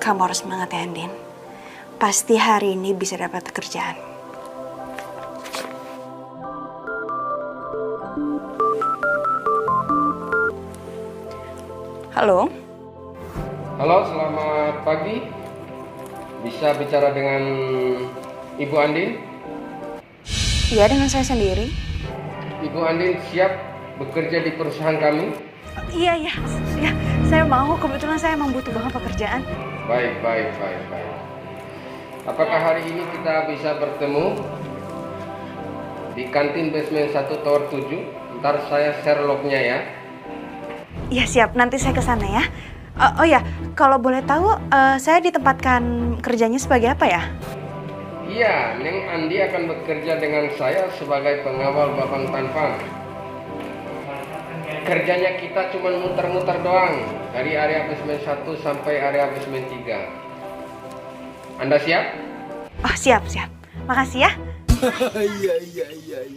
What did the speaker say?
Kamu harus semangat ya, Andin. Pasti hari ini bisa dapat pekerjaan. Halo? Halo, selamat pagi. Bisa bicara dengan Ibu Andin? Iya, dengan saya sendiri. Ibu Andin siap bekerja di perusahaan kami? Iya, saya mau. Kebetulan saya emang butuh banget pekerjaan. Baik. Apakah hari ini kita bisa bertemu di kantin basement 1 tower 7? Ntar saya share lognya ya. Iya, siap. Nanti saya ke sana ya. Oh ya, kalau boleh tahu, saya ditempatkan kerjanya sebagai apa ya? Iya, Neng Andi akan bekerja dengan saya sebagai pengawal Babang Tanpan. Kerjanya kita cuma muter-muter doang dari area basement 1 sampai area basement 3. Anda siap? Oh, siap. Makasih ya. Iya.